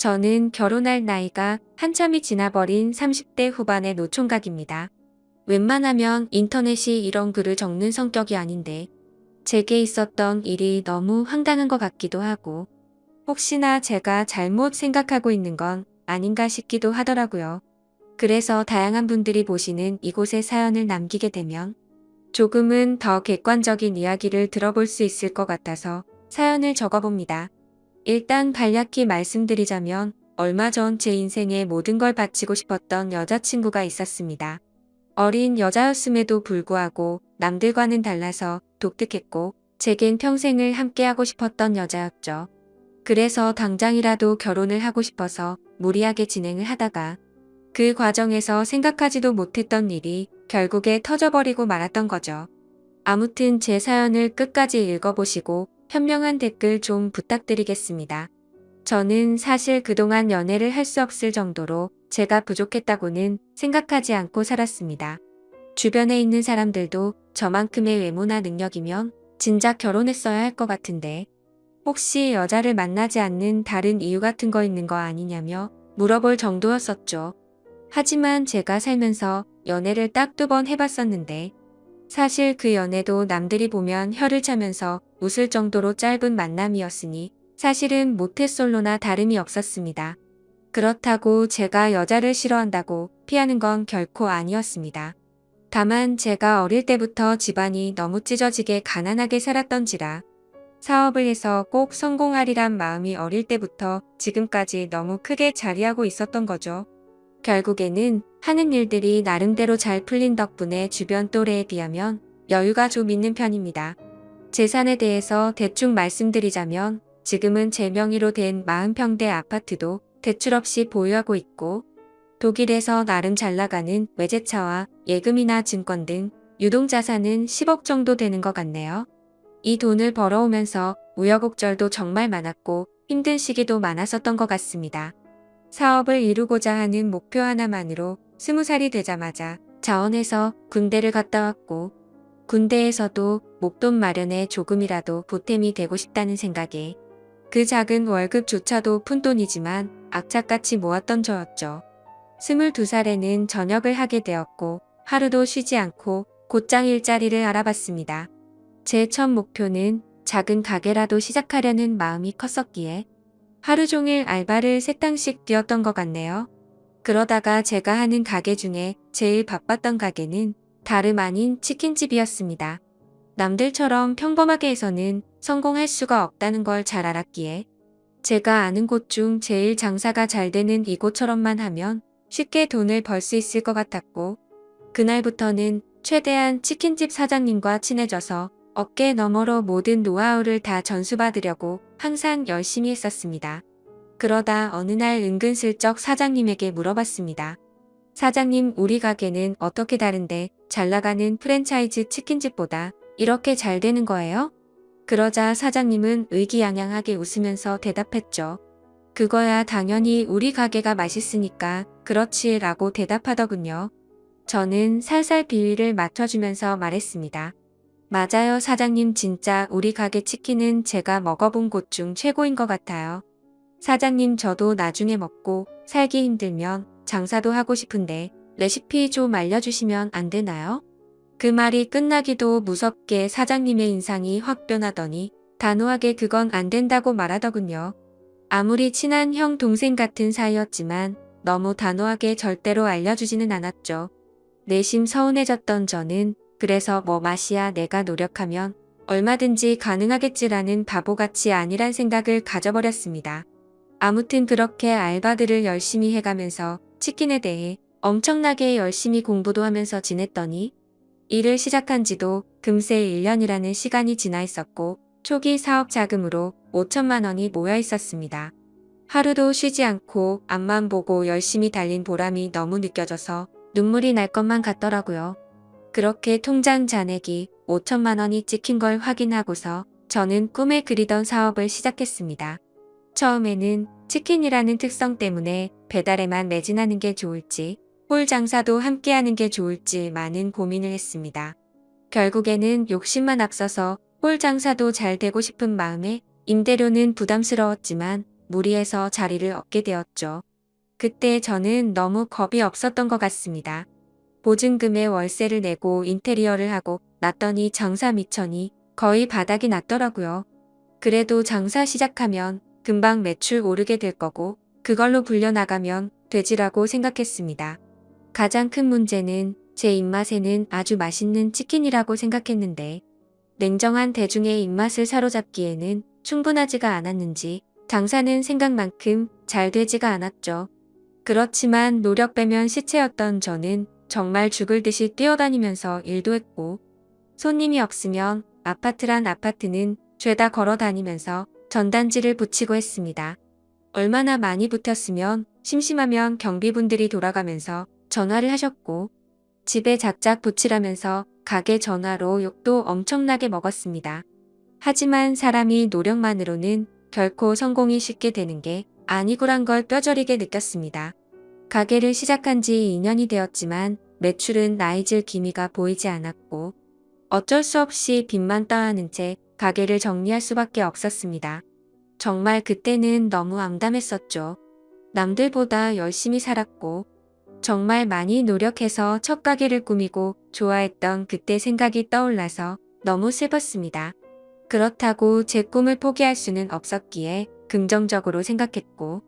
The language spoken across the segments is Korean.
저는 결혼할 나이가 한참이 지나버린 30대 후반의 노총각입니다. 웬만하면 인터넷이 이런 글을 적는 성격이 아닌데 제게 있었던 일이 너무 황당한 것 같기도 하고 혹시나 제가 잘못 생각하고 있는 건 아닌가 싶기도 하더라고요. 그래서 다양한 분들이 보시는 이곳에 사연을 남기게 되면 조금은 더 객관적인 이야기를 들어볼 수 있을 것 같아서 사연을 적어봅니다. 일단 간략히 말씀드리자면 얼마 전 제 인생의 모든 걸 바치고 싶었던 여자친구가 있었습니다. 어린 여자였음에도 불구하고 남들과는 달라서 독특했고 제겐 평생을 함께하고 싶었던 여자였죠. 그래서 당장이라도 결혼을 하고 싶어서 무리하게 진행을 하다가 그 과정에서 생각하지도 못했던 일이 결국에 터져버리고 말았던 거죠. 아무튼 제 사연을 끝까지 읽어보시고 현명한 댓글 좀 부탁드리겠습니다. 저는 사실 그동안 연애를 할 수 없을 정도로 제가 부족했다고는 생각하지 않고 살았습니다. 주변에 있는 사람들도 저만큼의 외모나 능력이면 진작 결혼했어야 할 것 같은데 혹시 여자를 만나지 않는 다른 이유 같은 거 있는 거 아니냐며 물어볼 정도였었죠. 하지만 제가 살면서 연애를 딱 2번 해봤었는데 사실 그 연애도 남들이 보면 혀를 차면서 웃을 정도로 짧은 만남이었으니 사실은 모태솔로나 다름이 없었습니다. 그렇다고 제가 여자를 싫어한다고 피하는 건 결코 아니었습니다. 다만 제가 어릴 때부터 집안이 너무 찢어지게 가난하게 살았던지라 사업을 해서 꼭 성공하리란 마음이 어릴 때부터 지금까지 너무 크게 자리하고 있었던 거죠. 결국에는 하는 일들이 나름대로 잘 풀린 덕분에 주변 또래에 비하면 여유가 좀 있는 편입니다. 재산에 대해서 대충 말씀드리자면 지금은 제 명의로 된 40평대 아파트도 대출 없이 보유하고 있고 독일에서 나름 잘 나가는 외제차와 예금이나 증권 등 유동자산은 10억 정도 되는 것 같네요. 이 돈을 벌어오면서 우여곡절도 정말 많았고 힘든 시기도 많았었던 것 같습니다. 사업을 이루고자 하는 목표 하나만으로 20살이 되자마자 자원해서 군대를 갔다 왔고 군대에서도 목돈 마련에 조금이라도 보탬이 되고 싶다는 생각에 그 작은 월급조차도 푼돈이지만 악착같이 모았던 저였죠. 22살에는 전역을 하게 되었고 하루도 쉬지 않고 곧장 일자리를 알아봤습니다. 제 첫 목표는 작은 가게라도 시작하려는 마음이 컸었기에 하루 종일 알바를 3땅씩 뛰었던 것 같네요. 그러다가 제가 하는 가게 중에 제일 바빴던 가게는 다름 아닌 치킨집이었습니다. 남들처럼 평범하게 해서는 성공할 수가 없다는 걸 잘 알았기에 제가 아는 곳 중 제일 장사가 잘 되는 이곳처럼만 하면 쉽게 돈을 벌 수 있을 것 같았고 그날부터는 최대한 치킨집 사장님과 친해져서 어깨 너머로 모든 노하우를 다 전수받으려고 항상 열심히 했었습니다. 그러다 어느 날 은근슬쩍 사장님에게 물어봤습니다. 사장님, 우리 가게는 어떻게 다른데 잘 나가는 프랜차이즈 치킨집보다 이렇게 잘 되는 거예요? 그러자 사장님은 의기양양하게 웃으면서 대답했죠. 그거야 당연히 우리 가게가 맛있으니까 그렇지 라고 대답하더군요. 저는 살살 비위를 맞춰주면서 말했습니다. 맞아요 사장님 진짜 우리 가게 치킨은 제가 먹어본 곳 중 최고인 것 같아요. 사장님 저도 나중에 먹고 살기 힘들면 장사도 하고 싶은데 레시피 좀 알려주시면 안 되나요? 그 말이 끝나기도 무섭게 사장님의 인상이 확 변하더니 단호하게 그건 안 된다고 말하더군요. 아무리 친한 형 동생 같은 사이였지만 너무 단호하게 절대로 알려주지는 않았죠. 내심 서운해졌던 저는 그래서 뭐 맛이야 내가 노력하면 얼마든지 가능하겠지라는 바보같이 아니란 생각을 가져버렸습니다. 아무튼 그렇게 알바들을 열심히 해가면서 치킨에 대해 엄청나게 열심히 공부도 하면서 지냈더니 일을 시작한 지도 금세 1년이라는 시간이 지나 있었고 초기 사업 자금으로 5천만 원이 모여 있었습니다. 하루도 쉬지 않고 앞만 보고 열심히 달린 보람이 너무 느껴져서 눈물이 날 것만 같더라고요. 그렇게 통장 잔액이 5천만 원이 찍힌 걸 확인하고서 저는 꿈에 그리던 사업을 시작했습니다. 처음에는 치킨이라는 특성 때문에 배달에만 매진하는 게 좋을지 홀 장사도 함께하는 게 좋을지 많은 고민을 했습니다. 결국에는 욕심만 앞서서 홀 장사도 잘 되고 싶은 마음에 임대료는 부담스러웠지만 무리해서 자리를 얻게 되었죠. 그때 저는 너무 겁이 없었던 것 같습니다. 보증금에 월세를 내고 인테리어를 하고 났더니 장사 미천이 거의 바닥이 났더라고요. 그래도 장사 시작하면 금방 매출 오르게 될 거고 그걸로 불려나가면 되지라고 생각했습니다. 가장 큰 문제는 제 입맛에는 아주 맛있는 치킨이라고 생각했는데 냉정한 대중의 입맛을 사로잡기에는 충분하지가 않았는지 장사는 생각만큼 잘 되지가 않았죠. 그렇지만 노력 빼면 시체였던 저는 정말 죽을 듯이 뛰어다니면서 일도 했고 손님이 없으면 아파트란 아파트는 죄다 걸어 다니면서 전단지를 붙이고 했습니다. 얼마나 많이 붙였으면 심심하면 경비분들이 돌아가면서 전화를 하셨고 집에 작작 붙이라면서 가게 전화로 욕도 엄청나게 먹었습니다. 하지만 사람이 노력만으로는 결코 성공이 쉽게 되는 게 아니구란 걸 뼈저리게 느꼈습니다. 가게를 시작한 지 2년이 되었지만 매출은 나이질 기미가 보이지 않았고 어쩔 수 없이 빚만 떠안은 채 가게를 정리할 수밖에 없었습니다. 정말 그때는 너무 암담했었죠. 남들보다 열심히 살았고 정말 많이 노력해서 첫 가게를 꾸미고 좋아했던 그때 생각이 떠올라서 너무 슬펐습니다. 그렇다고 제 꿈을 포기할 수는 없었기에 긍정적으로 생각했고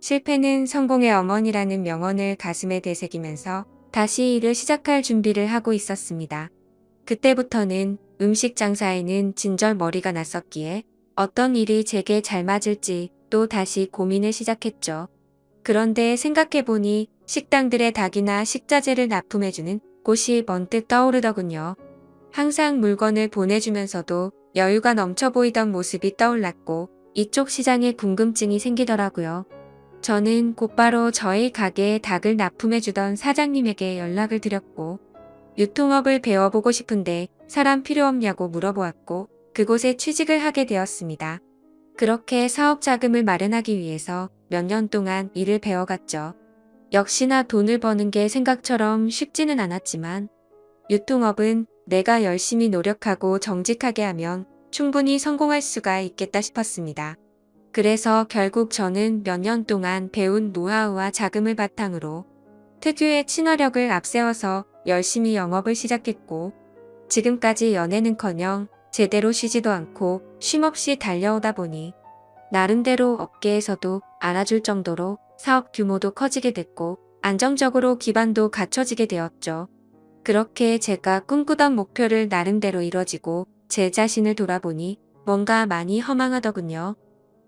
실패는 성공의 어머니라는 명언을 가슴에 되새기면서 다시 일을 시작할 준비를 하고 있었습니다. 그때부터는 음식 장사에는 진절머리가 났었기에 어떤 일이 제게 잘 맞을지 또 다시 고민을 시작했죠. 그런데 생각해보니 식당들의 닭이나 식자재를 납품해주는 곳이 번뜩 떠오르더군요. 항상 물건을 보내주면서도 여유가 넘쳐 보이던 모습이 떠올랐고 이쪽 시장에 궁금증이 생기더라고요. 저는 곧바로 저희 가게에 닭을 납품해주던 사장님에게 연락을 드렸고 유통업을 배워보고 싶은데 사람 필요 없냐고 물어보았고 그곳에 취직을 하게 되었습니다. 그렇게 사업 자금을 마련하기 위해서 몇 년 동안 일을 배워갔죠. 역시나 돈을 버는 게 생각처럼 쉽지는 않았지만 유통업은 내가 열심히 노력하고 정직하게 하면 충분히 성공할 수가 있겠다 싶었습니다. 그래서 결국 저는 몇 년 동안 배운 노하우와 자금을 바탕으로 특유의 친화력을 앞세워서 열심히 영업을 시작했고 지금까지 연애는커녕 제대로 쉬지도 않고 쉼없이 달려오다 보니 나름대로 업계에서도 알아줄 정도로 사업 규모도 커지게 됐고 안정적으로 기반도 갖춰지게 되었죠. 그렇게 제가 꿈꾸던 목표를 나름대로 이뤄지고 제 자신을 돌아보니 뭔가 많이 허망하더군요.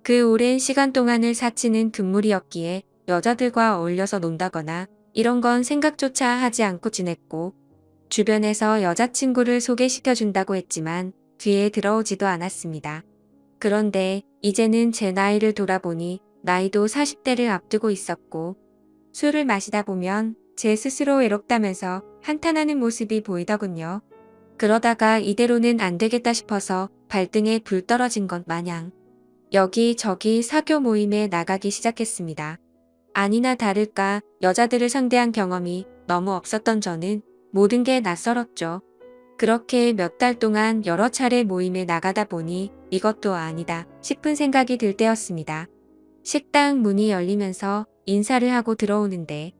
그 오랜 시간 동안을 사치는 금물이었기에 여자들과 어울려서 논다거나 이런 건 생각조차 하지 않고 지냈고 주변에서 여자친구를 소개시켜준다고 했지만 뒤에 들어오지도 않았습니다. 그런데 이제는 제 나이를 돌아보니 나이도 40대를 앞두고 있었고 술을 마시다 보면 제 스스로 외롭다면서 한탄하는 모습이 보이더군요. 그러다가 이대로는 안 되겠다 싶어서 발등에 불 떨어진 것 마냥 여기저기 사교 모임에 나가기 시작했습니다. 아니나 다를까 여자들을 상대한 경험이 너무 없었던 저는 모든 게 낯설었죠. 그렇게 몇 달 동안 여러 차례 모임에 나가다 보니 이것도 아니다 싶은 생각이 들 때였습니다. 식당 문이 열리면서 인사를 하고 들어오는데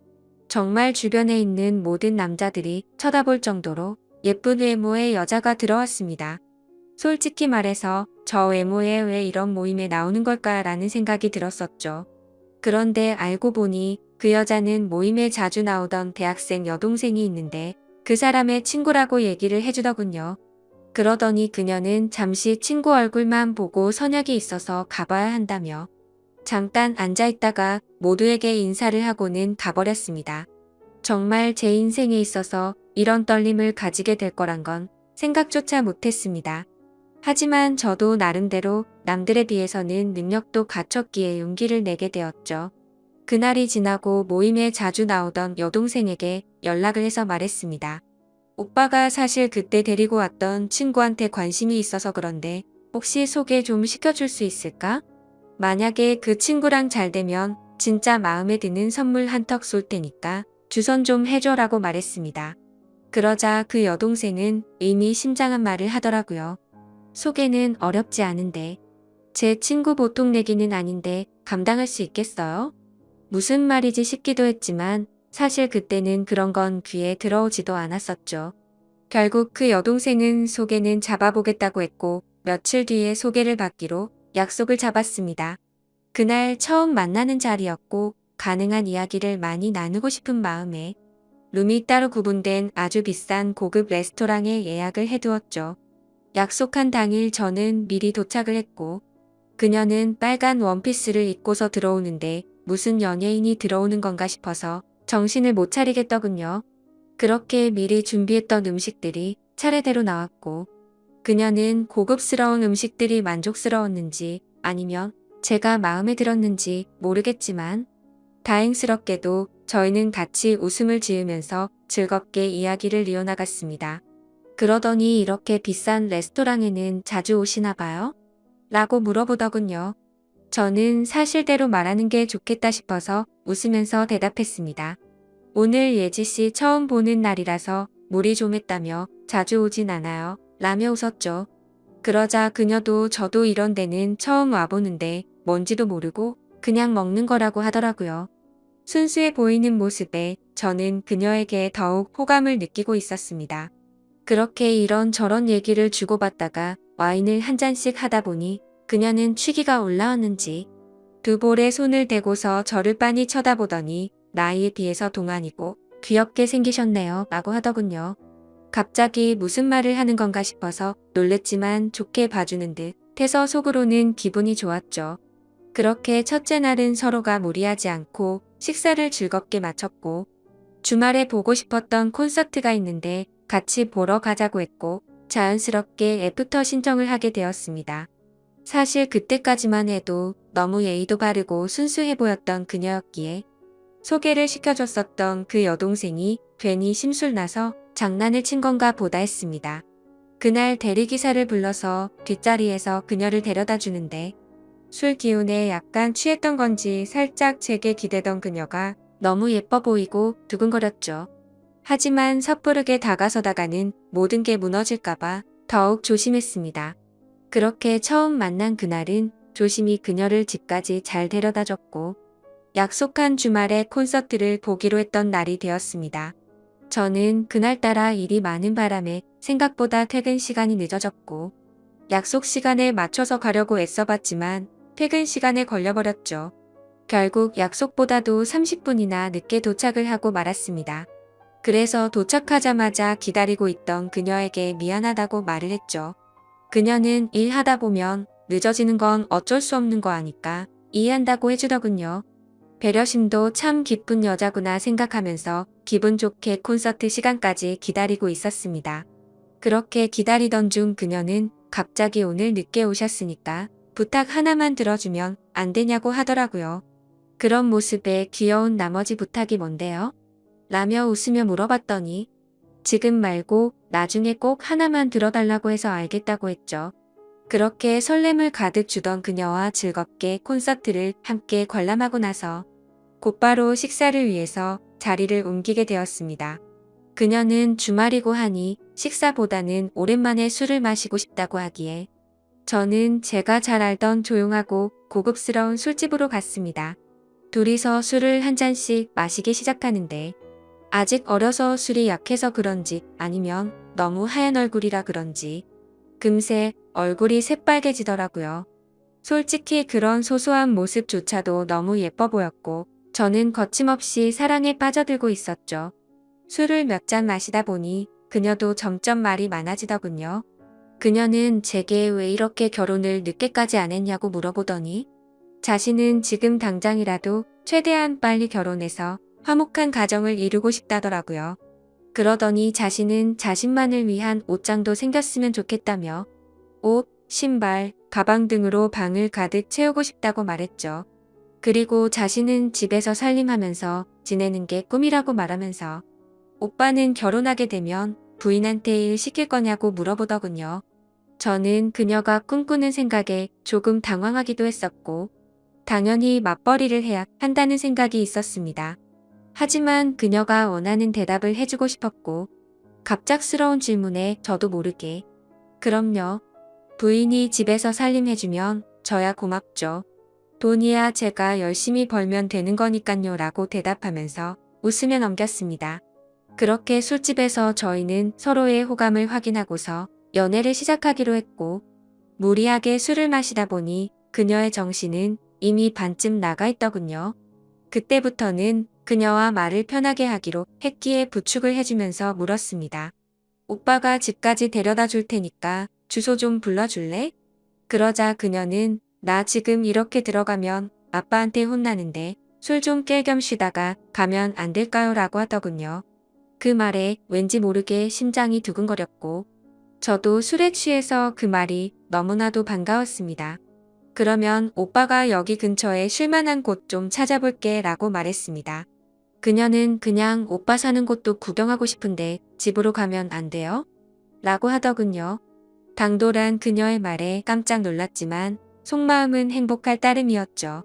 정말 주변에 있는 모든 남자들이 쳐다볼 정도로 예쁜 외모의 여자가 들어왔습니다. 솔직히 말해서 저 외모에 왜 이런 모임에 나오는 걸까라는 생각이 들었었죠. 그런데 알고 보니 그 여자는 모임에 자주 나오던 대학생 여동생이 있는데 그 사람의 친구라고 얘기를 해주더군요. 그러더니 그녀는 잠시 친구 얼굴만 보고 선약이 있어서 가봐야 한다며 잠깐 앉아있다가 모두에게 인사를 하고는 가버렸습니다. 정말 제 인생에 있어서 이런 떨림을 가지게 될 거란 건 생각조차 못했습니다. 하지만 저도 나름대로 남들에 비해서는 능력도 갖췄기에 용기를 내게 되었죠. 그날이 지나고 모임에 자주 나오던 여동생에게 연락을 해서 말했습니다. 오빠가 사실 그때 데리고 왔던 친구한테 관심이 있어서 그런데 혹시 소개 좀 시켜줄 수 있을까? 만약에 그 친구랑 잘 되면 진짜 마음에 드는 선물 한턱 쏠 테니까 주선 좀 해줘라고 말했습니다. 그러자 그 여동생은 의미심장한 말을 하더라고요. 소개는 어렵지 않은데 제 친구 보통 내기는 아닌데 감당할 수 있겠어요? 무슨 말이지 싶기도 했지만 사실 그때는 그런 건 귀에 들어오지도 않았었죠. 결국 그 여동생은 소개는 잡아보겠다고 했고 며칠 뒤에 소개를 받기로 약속을 잡았습니다. 그날 처음 만나는 자리였고 가능한 이야기를 많이 나누고 싶은 마음에 룸이 따로 구분된 아주 비싼 고급 레스토랑에 예약을 해두었죠. 약속한 당일 저는 미리 도착을 했고 그녀는 빨간 원피스를 입고서 들어오는데 무슨 연예인이 들어오는 건가 싶어서 정신을 못 차리겠더군요. 그렇게 미리 준비했던 음식들이 차례대로 나왔고 그녀는 고급스러운 음식들이 만족스러웠는지 아니면 제가 마음에 들었는지 모르겠지만 다행스럽게도 저희는 같이 웃음을 지으면서 즐겁게 이야기를 이어나갔습니다. 그러더니 이렇게 비싼 레스토랑에는 자주 오시나 봐요? 라고 물어보더군요. 저는 사실대로 말하는 게 좋겠다 싶어서 웃으면서 대답했습니다. 오늘 예지씨 처음 보는 날이라서 무리 좀 했다며 자주 오진 않아요. 라며 웃었죠. 그러자 그녀도 저도 이런 데는 처음 와보는데 뭔지도 모르고 그냥 먹는 거라고 하더라고요. 순수해 보이는 모습에 저는 그녀에게 더욱 호감을 느끼고 있었습니다. 그렇게 이런저런 얘기를 주고받다가 와인을 한 잔씩 하다 보니 그녀는 취기가 올라왔는지 두 볼에 손을 대고서 저를 빤히 쳐다보더니 나이에 비해서 동안이고 귀엽게 생기셨네요 라고 하더군요. 갑자기 무슨 말을 하는 건가 싶어서 놀랬지만 좋게 봐주는 듯 해서 속으로는 기분이 좋았죠. 그렇게 첫째 날은 서로가 무리하지 않고 식사를 즐겁게 마쳤고 주말에 보고 싶었던 콘서트가 있는데 같이 보러 가자고 했고 자연스럽게 애프터 신청을 하게 되었습니다. 사실 그때까지만 해도 너무 예의도 바르고 순수해 보였던 그녀였기에 소개를 시켜줬었던 그 여동생이 괜히 심술나서 장난을 친 건가 보다 했습니다. 그날 대리기사를 불러서 뒷자리에서 그녀를 데려다 주는데 술 기운에 약간 취했던 건지 살짝 제게 기대던 그녀가 너무 예뻐 보이고 두근거렸죠. 하지만 섣부르게 다가서다가는 모든 게 무너질까봐 더욱 조심했습니다. 그렇게 처음 만난 그날은 조심히 그녀를 집까지 잘 데려다 줬고 약속한 주말에 콘서트를 보기로 했던 날이 되었습니다. 저는 그날따라 일이 많은 바람에 생각보다 퇴근 시간이 늦어졌고 약속 시간에 맞춰서 가려고 애써봤지만 퇴근 시간에 걸려버렸죠. 결국 약속보다도 30분이나 늦게 도착을 하고 말았습니다. 그래서 도착하자마자 기다리고 있던 그녀에게 미안하다고 말을 했죠. 그녀는 일하다 보면 늦어지는 건 어쩔 수 없는 거 아니까 이해한다고 해주더군요. 배려심도 참 깊은 여자구나 생각하면서 기분 좋게 콘서트 시간까지 기다리고 있었습니다. 그렇게 기다리던 중 그녀는 갑자기 오늘 늦게 오셨으니까 부탁 하나만 들어주면 안 되냐고 하더라고요. 그런 모습에 귀여운 나머지 부탁이 뭔데요? 라며 웃으며 물어봤더니 지금 말고 나중에 꼭 하나만 들어달라고 해서 알겠다고 했죠. 그렇게 설렘을 가득 주던 그녀와 즐겁게 콘서트를 함께 관람하고 나서 곧바로 식사를 위해서 자리를 옮기게 되었습니다. 그녀는 주말이고 하니 식사보다는 오랜만에 술을 마시고 싶다고 하기에 저는 제가 잘 알던 조용하고 고급스러운 술집으로 갔습니다. 둘이서 술을 한 잔씩 마시기 시작하는데 아직 어려서 술이 약해서 그런지 아니면 너무 하얀 얼굴이라 그런지 금세 얼굴이 새빨개지더라고요. 솔직히 그런 소소한 모습조차도 너무 예뻐 보였고 저는 거침없이 사랑에 빠져들고 있었죠. 술을 몇 잔 마시다 보니 그녀도 점점 말이 많아지더군요. 그녀는 제게 왜 이렇게 결혼을 늦게까지 안 했냐고 물어보더니 자신은 지금 당장이라도 최대한 빨리 결혼해서 화목한 가정을 이루고 싶다더라고요. 그러더니 자신은 자신만을 위한 옷장도 생겼으면 좋겠다며 옷, 신발, 가방 등으로 방을 가득 채우고 싶다고 말했죠. 그리고 자신은 집에서 살림하면서 지내는 게 꿈이라고 말하면서 오빠는 결혼하게 되면 부인한테 일 시킬 거냐고 물어보더군요. 저는 그녀가 꿈꾸는 생각에 조금 당황하기도 했었고 당연히 맞벌이를 해야 한다는 생각이 있었습니다. 하지만 그녀가 원하는 대답을 해주고 싶었고 갑작스러운 질문에 저도 모르게 그럼요. 부인이 집에서 살림해주면 저야 고맙죠. 돈이야 제가 열심히 벌면 되는 거니깐요 라고 대답하면서 웃으며 넘겼습니다. 그렇게 술집에서 저희는 서로의 호감을 확인하고서 연애를 시작하기로 했고 무리하게 술을 마시다 보니 그녀의 정신은 이미 반쯤 나가 있더군요. 그때부터는 그녀와 말을 편하게 하기로 했기에 부축을 해주면서 물었습니다. 오빠가 집까지 데려다 줄 테니까 주소 좀 불러줄래? 그러자 그녀는 나 지금 이렇게 들어가면 아빠한테 혼나는데 술 좀 깰 겸 쉬다가 가면 안 될까요? 라고 하더군요. 그 말에 왠지 모르게 심장이 두근거렸고 저도 술에 취해서 그 말이 너무나도 반가웠습니다. 그러면 오빠가 여기 근처에 쉴만한 곳 좀 찾아볼게 라고 말했습니다. 그녀는 그냥 오빠 사는 곳도 구경하고 싶은데 집으로 가면 안 돼요? 라고 하더군요. 당돌한 그녀의 말에 깜짝 놀랐지만 속마음은 행복할 따름이었죠.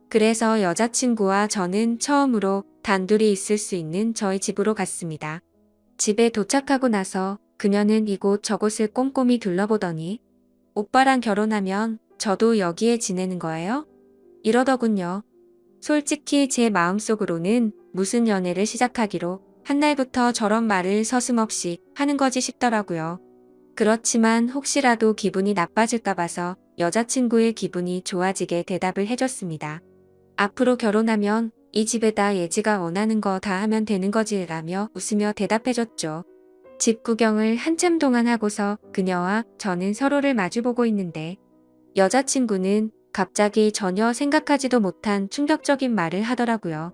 그래서 여자친구와 저는 처음으로 단둘이 있을 수 있는 저희 집으로 갔습니다. 집에 도착하고 나서 그녀는 이곳 저곳을 꼼꼼히 둘러보더니 오빠랑 결혼하면 저도 여기에 지내는 거예요? 이러더군요. 솔직히 제 마음속으로는 무슨 연애를 시작하기로 한날부터 저런 말을 서슴없이 하는 거지 싶더라고요. 그렇지만 혹시라도 기분이 나빠질까 봐서 여자친구의 기분이 좋아지게 대답을 해줬습니다. 앞으로 결혼하면 이 집에다 예지가 원하는 거 다 하면 되는 거지 라며 웃으며 대답해줬죠. 집 구경을 한참 동안 하고서 그녀와 저는 서로를 마주보고 있는데 여자친구는 갑자기 전혀 생각하지도 못한 충격적인 말을 하더라고요.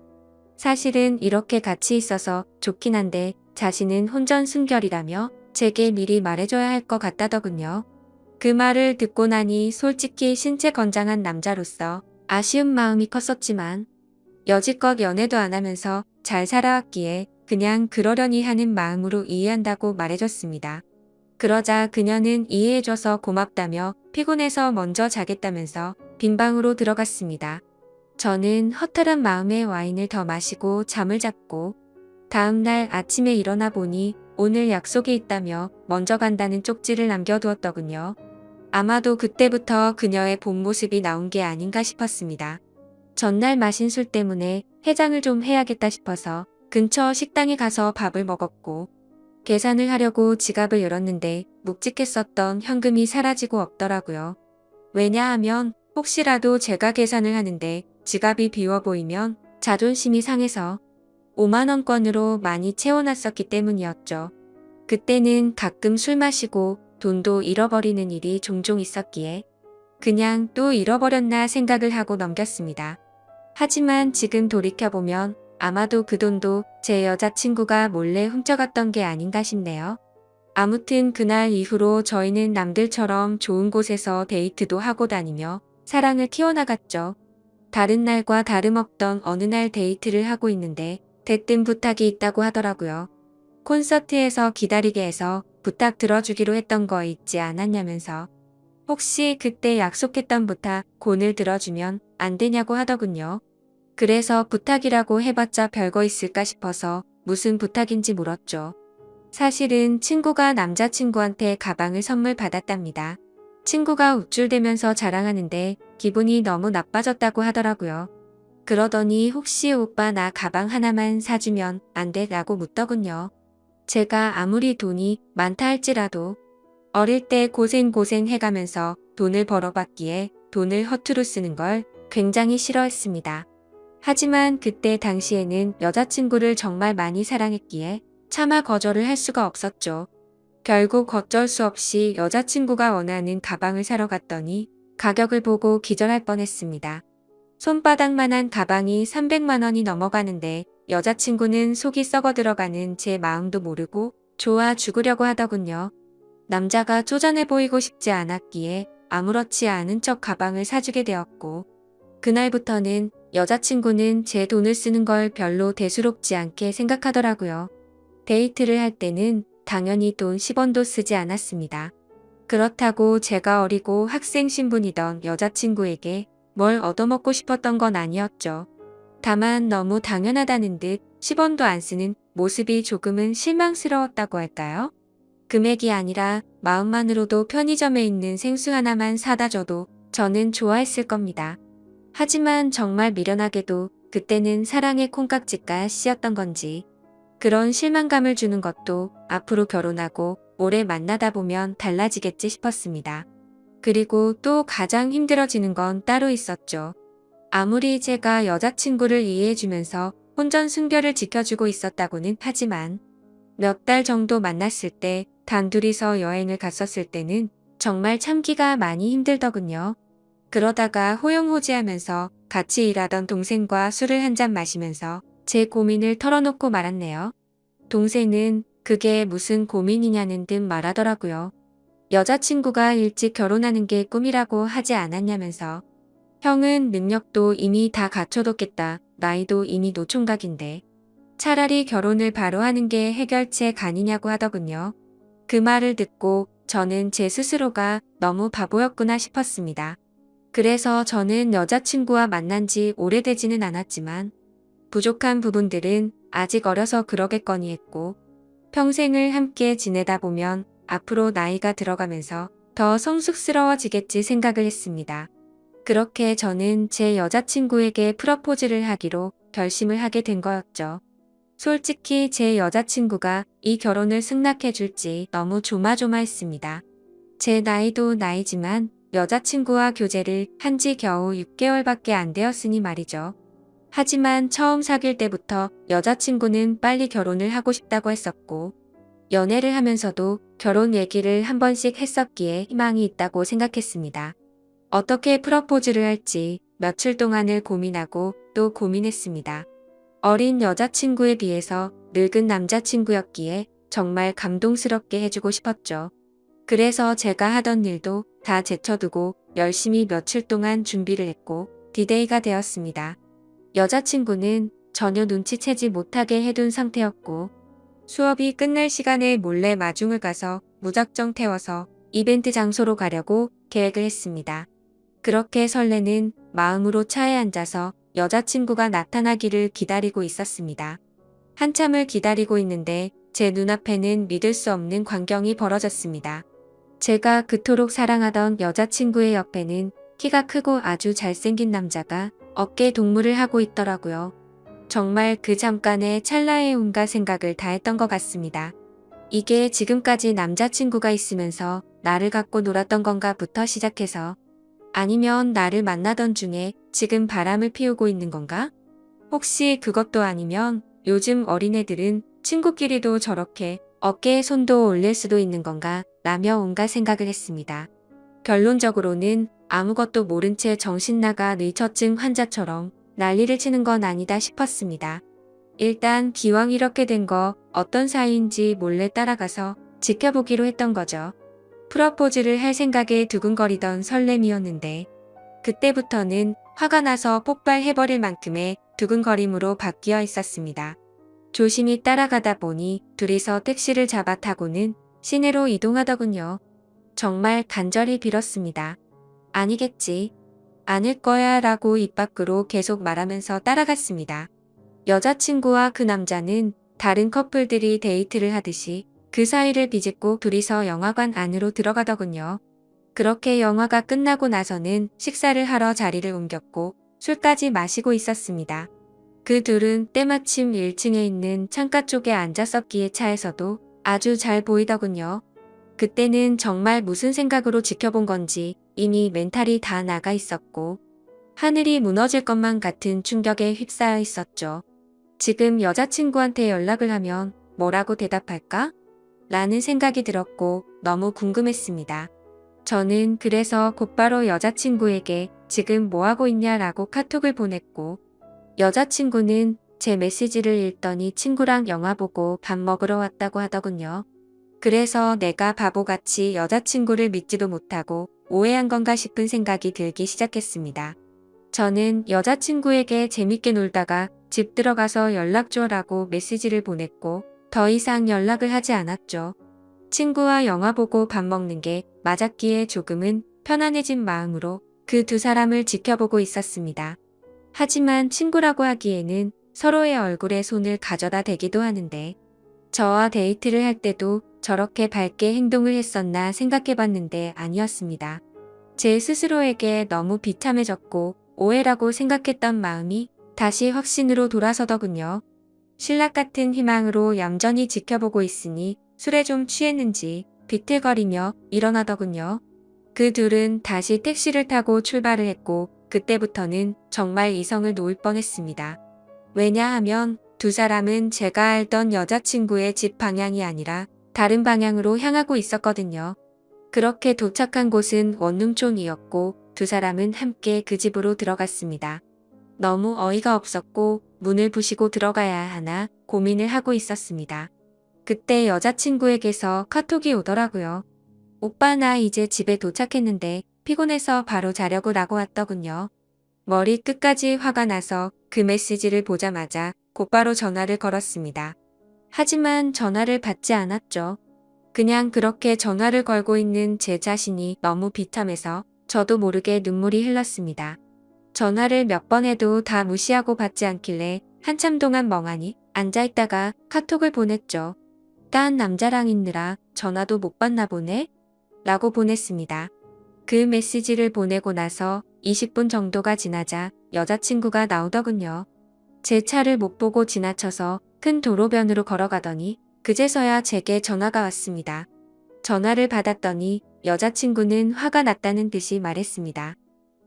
사실은 이렇게 같이 있어서 좋긴 한데 자신은 혼전순결이라며 제게 미리 말해줘야 할 것 같다더군요. 그 말을 듣고 나니 솔직히 신체 건장한 남자로서 아쉬운 마음이 컸었지만 여지껏 연애도 안 하면서 잘 살아왔기에 그냥 그러려니 하는 마음으로 이해한다고 말해줬습니다. 그러자 그녀는 이해해줘서 고맙다며 피곤해서 먼저 자겠다면서 빈 방으로 들어갔습니다. 저는 허탈한 마음에 와인을 더 마시고 잠을 잤고 다음날 아침에 일어나 보니 오늘 약속이 있다며 먼저 간다는 쪽지를 남겨두었더군요. 아마도 그때부터 그녀의 본 모습이 나온 게 아닌가 싶었습니다. 전날 마신 술 때문에 해장을 좀 해야겠다 싶어서 근처 식당에 가서 밥을 먹었고 계산을 하려고 지갑을 열었는데 묵직했었던 현금이 사라지고 없더라고요. 왜냐하면 혹시라도 제가 계산을 하는데 지갑이 비워 보이면 자존심이 상해서 5만원권으로 많이 채워놨었기 때문이었죠. 그때는 가끔 술 마시고 돈도 잃어버리는 일이 종종 있었기에 그냥 또 잃어버렸나 생각을 하고 넘겼습니다. 하지만 지금 돌이켜보면 아마도 그 돈도 제 여자친구가 몰래 훔쳐갔던 게 아닌가 싶네요. 아무튼 그날 이후로 저희는 남들처럼 좋은 곳에서 데이트도 하고 다니며 사랑을 키워나갔죠. 다른 날과 다름없던 어느 날 데이트를 하고 있는데 대뜸 부탁이 있다고 하더라고요. 콘서트에서 기다리게 해서 부탁 들어주기로 했던 거 있지 않았냐면서 혹시 그때 약속했던 부탁 오늘 들어주면 안 되냐고 하더군요. 그래서 부탁이라고 해봤자 별거 있을까 싶어서 무슨 부탁인지 물었죠. 사실은 친구가 남자친구한테 가방을 선물 받았답니다. 친구가 우쭐대면서 자랑하는데 기분이 너무 나빠졌다고 하더라고요. 그러더니 혹시 오빠 나 가방 하나만 사주면 안 돼? 라고 묻더군요. 제가 아무리 돈이 많다 할지라도 어릴 때 고생 해가면서 돈을 벌어봤기에 돈을 허투루 쓰는 걸 굉장히 싫어했습니다. 하지만 그때 당시에는 여자친구를 정말 많이 사랑했기에 차마 거절을 할 수가 없었죠. 결국 어쩔 수 없이 여자친구가 원하는 가방을 사러 갔더니 가격을 보고 기절할 뻔했습니다. 손바닥만한 가방이 300만 원이 넘어가는데 여자친구는 속이 썩어 들어가는 제 마음도 모르고 좋아 죽으려고 하더군요. 남자가 쪼잔해 보이고 싶지 않았기에 아무렇지 않은 척 가방을 사주게 되었고 그날부터는 여자친구는 제 돈을 쓰는 걸 별로 대수롭지 않게 생각하더라고요. 데이트를 할 때는 당연히 돈 10원도 쓰지 않았습니다. 그렇다고 제가 어리고 학생 신분이던 여자친구에게 뭘 얻어먹고 싶었던 건 아니었죠. 다만 너무 당연하다는 듯 10원도 안 쓰는 모습이 조금은 실망스러웠다고 할까요? 금액이 아니라 마음만으로도 편의점에 있는 생수 하나만 사다 줘도 저는 좋아했을 겁니다. 하지만 정말 미련하게도 그때는 사랑의 콩깍지가 씌었던 건지 그런 실망감을 주는 것도 앞으로 결혼하고 오래 만나다 보면 달라지겠지 싶었습니다. 그리고 또 가장 힘들어지는 건 따로 있었죠. 아무리 제가 여자친구를 이해해주면서 혼전순결을 지켜주고 있었다고는 하지만 몇 달 정도 만났을 때 단둘이서 여행을 갔었을 때는 정말 참기가 많이 힘들더군요. 그러다가 호용호재하면서 같이 일하던 동생과 술을 한잔 마시면서 제 고민을 털어놓고 말았네요. 동생은 그게 무슨 고민이냐는 듯 말하더라고요. 여자친구가 일찍 결혼하는 게 꿈이라고 하지 않았냐면서. 형은 능력도 이미 다 갖춰뒀겠다. 나이도 이미 노총각인데. 차라리 결혼을 바로 하는 게 해결책 아니냐고 하더군요. 그 말을 듣고 저는 제 스스로가 너무 바보였구나 싶었습니다. 그래서 저는 여자친구와 만난 지 오래되지는 않았지만 부족한 부분들은 아직 어려서 그러겠거니 했고 평생을 함께 지내다 보면 앞으로 나이가 들어가면서 더 성숙스러워지겠지 생각을 했습니다. 그렇게 저는 제 여자친구에게 프러포즈를 하기로 결심을 하게 된 거였죠. 솔직히 제 여자친구가 이 결혼을 승낙해 줄지 너무 조마조마했습니다. 제 나이도 나이지만 여자친구와 교제를 한 지 겨우 6개월밖에 안 되었으니 말이죠. 하지만 처음 사귈 때부터 여자친구는 빨리 결혼을 하고 싶다고 했었고 연애를 하면서도 결혼 얘기를 한 번씩 했었기에 희망이 있다고 생각했습니다. 어떻게 프러포즈를 할지 며칠 동안을 고민하고 또 고민했습니다. 어린 여자친구에 비해서 늙은 남자친구였기에 정말 감동스럽게 해주고 싶었죠. 그래서 제가 하던 일도 다 제쳐두고 열심히 며칠 동안 준비를 했고 디데이가 되었습니다. 여자친구는 전혀 눈치채지 못하게 해둔 상태였고 수업이 끝날 시간에 몰래 마중을 가서 무작정 태워서 이벤트 장소로 가려고 계획을 했습니다. 그렇게 설레는 마음으로 차에 앉아서 여자친구가 나타나기를 기다리고 있었습니다. 한참을 기다리고 있는데 제 눈앞에는 믿을 수 없는 광경이 벌어졌습니다. 제가 그토록 사랑하던 여자친구의 옆에는 키가 크고 아주 잘생긴 남자가 어깨 동무를 하고 있더라고요. 정말 그 잠깐의 찰나의 온갖 생각을 다 했던 것 같습니다. 이게 지금까지 남자친구가 있으면서 나를 갖고 놀았던 건가부터 시작해서 아니면 나를 만나던 중에 지금 바람을 피우고 있는 건가? 혹시 그것도 아니면 요즘 어린애들은 친구끼리도 저렇게 어깨에 손도 올릴 수도 있는 건가? 라며 온갖 생각을 했습니다. 결론적으로는 아무것도 모른 채 정신 나가 뇌처증 환자처럼 난리를 치는 건 아니다 싶었습니다. 일단 기왕 이렇게 된 거 어떤 사이인지 몰래 따라가서 지켜보기로 했던 거죠. 프러포즈를 할 생각에 두근거리던 설렘이었는데 그때부터는 화가 나서 폭발해버릴 만큼의 두근거림으로 바뀌어 있었습니다. 조심히 따라가다 보니 둘이서 택시를 잡아 타고는 시내로 이동하더군요. 정말 간절히 빌었습니다. 아니겠지. 아닐 거야 라고 입 밖으로 계속 말하면서 따라갔습니다. 여자친구와 그 남자는 다른 커플들이 데이트를 하듯이 그 사이를 비집고 둘이서 영화관 안으로 들어가더군요. 그렇게 영화가 끝나고 나서는 식사를 하러 자리를 옮겼고 술까지 마시고 있었습니다. 그 둘은 때마침 1층에 있는 창가 쪽에 앉았었기에 차에서도 아주 잘 보이더군요. 그때는 정말 무슨 생각으로 지켜본 건지 이미 멘탈이 다 나가 있었고 하늘이 무너질 것만 같은 충격에 휩싸여 있었죠. 지금 여자친구한테 연락을 하면 뭐라고 대답할까? 라는 생각이 들었고 너무 궁금했습니다. 저는 그래서 곧바로 여자친구에게 지금 뭐하고 있냐라고 카톡을 보냈고 여자친구는 제 메시지를 읽더니 친구랑 영화 보고 밥 먹으러 왔다고 하더군요. 그래서 내가 바보같이 여자친구를 믿지도 못하고 오해한 건가 싶은 생각이 들기 시작했습니다. 저는 여자친구에게 재밌게 놀다가 집 들어가서 연락 줘라고 메시지를 보냈고 더 이상 연락을 하지 않았죠. 친구와 영화 보고 밥 먹는 게 맞았기에 조금은 편안해진 마음으로 그 두 사람을 지켜보고 있었습니다. 하지만 친구라고 하기에는 서로의 얼굴에 손을 가져다 대기도 하는데 저와 데이트를 할 때도 저렇게 밝게 행동을 했었나 생각해봤는데 아니었습니다. 제 스스로에게 너무 비참해졌고 오해라고 생각했던 마음이 다시 확신으로 돌아서더군요. 신락 같은 희망으로 얌전히 지켜보고 있으니 술에 좀 취했는지 비틀거리며 일어나더군요. 그 둘은 다시 택시를 타고 출발을 했고 그때부터는 정말 이성을 놓을 뻔했습니다. 왜냐하면 두 사람은 제가 알던 여자친구의 집 방향이 아니라 다른 방향으로 향하고 있었거든요. 그렇게 도착한 곳은 원룸촌이었고 두 사람은 함께 그 집으로 들어갔습니다. 너무 어이가 없었고 문을 부시고 들어가야 하나 고민을 하고 있었습니다. 그때 여자친구에게서 카톡이 오더라고요. 오빠 나 이제 집에 도착했는데 피곤해서 바로 자려고 라고 왔더군요. 머리 끝까지 화가 나서 그 메시지를 보자마자 곧바로 전화를 걸었습니다. 하지만 전화를 받지 않았죠. 그냥 그렇게 전화를 걸고 있는 제 자신이 너무 비참해서 저도 모르게 눈물이 흘렀습니다. 전화를 몇 번 해도 다 무시하고 받지 않길래 한참 동안 멍하니 앉아있다가 카톡을 보냈죠. 딴 남자랑 있느라 전화도 못 받나 보네? 라고 보냈습니다. 그 메시지를 보내고 나서 20분 정도가 지나자 여자친구가 나오더군요. 제 차를 못 보고 지나쳐서 큰 도로변으로 걸어가더니 그제서야 제게 전화가 왔습니다. 전화를 받았더니 여자친구는 화가 났다는 듯이 말했습니다.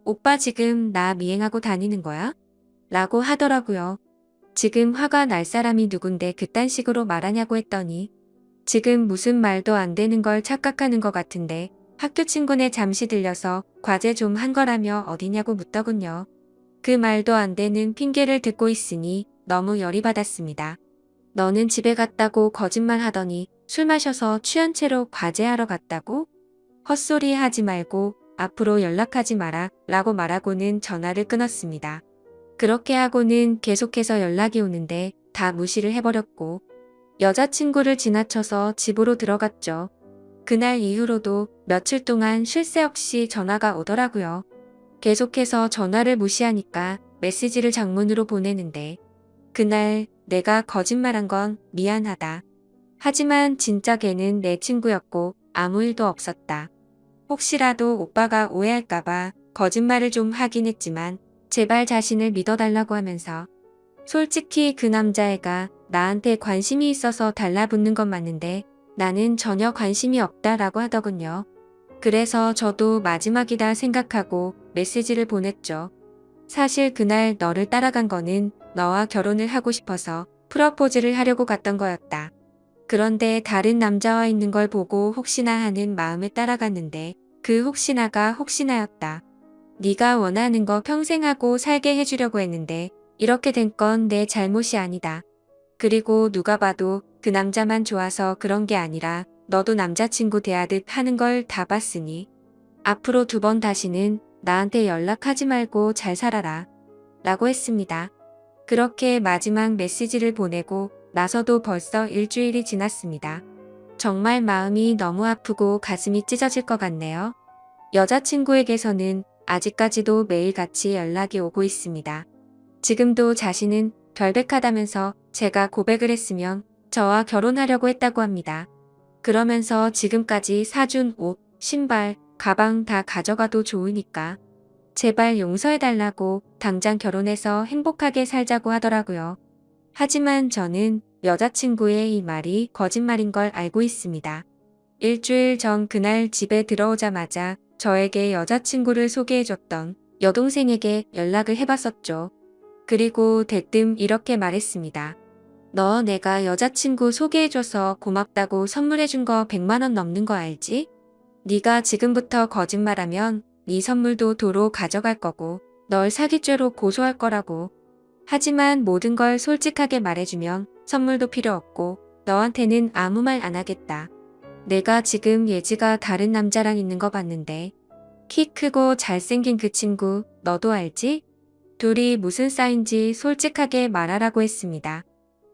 오빠 지금 나 미행하고 다니는 거야? 라고 하더라고요. 지금 화가 날 사람이 누군데 그딴 식으로 말하냐고 했더니 지금 무슨 말도 안 되는 걸 착각하는 것 같은데 학교 친구네 잠시 들려서 과제 좀 한 거라며 어디냐고 묻더군요. 그 말도 안 되는 핑계를 듣고 있으니 너무 열이 받았습니다. 너는 집에 갔다고 거짓말 하더니 술 마셔서 취한 채로 과제하러 갔다고? 헛소리 하지 말고 앞으로 연락하지 마라 라고 말하고는 전화를 끊었습니다. 그렇게 하고는 계속해서 연락이 오는데 다 무시를 해버렸고 여자친구를 지나쳐서 집으로 들어갔죠. 그날 이후로도 며칠 동안 쉴 새 없이 전화가 오더라고요. 계속해서 전화를 무시하니까 메시지를 장문으로 보내는데 그날 내가 거짓말한 건 미안하다. 하지만 진짜 걔는 내 친구였고 아무 일도 없었다. 혹시라도 오빠가 오해할까봐 거짓말을 좀 하긴 했지만 제발 자신을 믿어달라고 하면서 솔직히 그 남자애가 나한테 관심이 있어서 달라붙는 건 맞는데 나는 전혀 관심이 없다라고 하더군요. 그래서 저도 마지막이다 생각하고 메시지를 보냈죠. 사실 그날 너를 따라간 거는 너와 결혼을 하고 싶어서 프러포즈를 하려고 갔던 거였다. 그런데 다른 남자와 있는 걸 보고 혹시나 하는 마음에 따라갔는데 그 혹시나가 혹시나였다. 네가 원하는 거 평생 하고 살게 해주려고 했는데 이렇게 된 건 내 잘못이 아니다. 그리고 누가 봐도 그 남자만 좋아서 그런 게 아니라 너도 남자친구 대하듯 하는 걸 다 봤으니 앞으로 2번 다시는 나한테 연락하지 말고 잘 살아라. 라고 했습니다. 그렇게 마지막 메시지를 보내고 나서도 벌써 일주일이 지났습니다. 정말 마음이 너무 아프고 가슴이 찢어질 것 같네요. 여자친구에게서는 아직까지도 매일같이 연락이 오고 있습니다. 지금도 자신은 결백하다면서 제가 고백을 했으면 저와 결혼하려고 했다고 합니다. 그러면서 지금까지 사준 옷, 신발, 가방 다 가져가도 좋으니까 제발 용서해달라고 당장 결혼해서 행복하게 살자고 하더라고요. 하지만 저는 여자친구의 이 말이 거짓말인 걸 알고 있습니다. 일주일 전 그날 집에 들어오자마자 저에게 여자친구를 소개해줬던 여동생에게 연락을 해봤었죠. 그리고 대뜸 이렇게 말했습니다. 너 내가 여자친구 소개해줘서 고맙다고 선물해준 거 100만 원 넘는 거 알지? 네가 지금부터 거짓말하면 네 선물도 도로 가져갈 거고 널 사기죄로 고소할 거라고. 하지만 모든 걸 솔직하게 말해주면 선물도 필요 없고 너한테는 아무 말 안 하겠다. 내가 지금 예지가 다른 남자랑 있는 거 봤는데 키 크고 잘생긴 그 친구 너도 알지? 둘이 무슨 사이인지 솔직하게 말하라고 했습니다.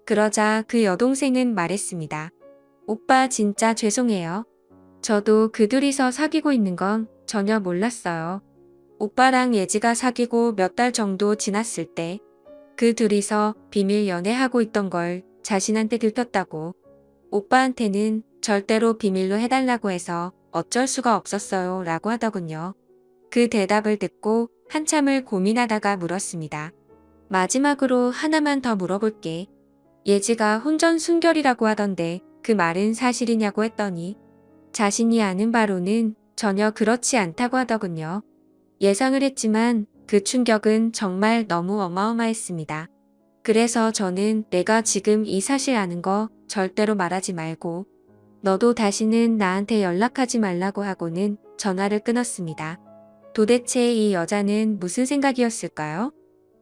그러자 그 여동생은 말했습니다. 오빠 진짜 죄송해요. 저도 그 둘이서 사귀고 있는 건 전혀 몰랐어요. 오빠랑 예지가 사귀고 몇 달 정도 지났을 때 그 둘이서 비밀 연애하고 있던 걸 자신한테 들켰다고. 오빠한테는 절대로 비밀로 해달라고 해서 어쩔 수가 없었어요 라고 하더군요. 그 대답을 듣고 한참을 고민하다가 물었습니다. 마지막으로 하나만 더 물어볼게. 예지가 혼전순결이라고 하던데 그 말은 사실이냐고 했더니 자신이 아는 바로는 전혀 그렇지 않다고 하더군요. 예상을 했지만 그 충격은 정말 너무 어마어마했습니다. 그래서 저는 내가 지금 이 사실 아는 거 절대로 말하지 말고 너도 다시는 나한테 연락하지 말라고 하고는 전화를 끊었습니다. 도대체 이 여자는 무슨 생각이었을까요?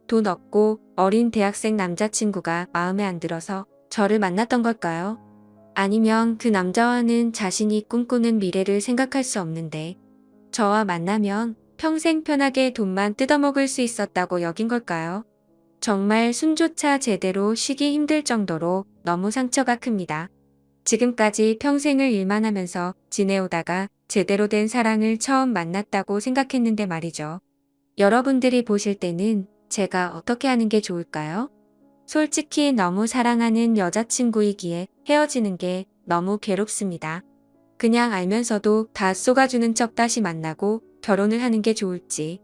돈 없고 어린 대학생 남자친구가 마음에 안 들어서 저를 만났던 걸까요? 아니면 그 남자와는 자신이 꿈꾸는 미래를 생각할 수 없는데 저와 만나면 평생 편하게 돈만 뜯어먹을 수 있었다고 여긴 걸까요? 정말 숨조차 제대로 쉬기 힘들 정도로 너무 상처가 큽니다. 지금까지 평생을 일만 하면서 지내오다가 제대로 된 사랑을 처음 만났다고 생각했는데 말이죠. 여러분들이 보실 때는 제가 어떻게 하는 게 좋을까요? 솔직히 너무 사랑하는 여자친구이기에 헤어지는 게 너무 괴롭습니다. 그냥 알면서도 다 쏟아주는 척 다시 만나고 결혼을 하는 게 좋을지,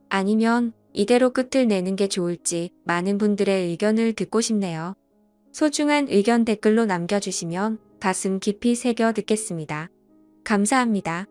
아니면 이대로 끝을 내는 게 좋을지 많은 분들의 의견을 듣고 싶네요. 소중한 의견 댓글로 남겨주시면 가슴 깊이 새겨 듣겠습니다. 감사합니다.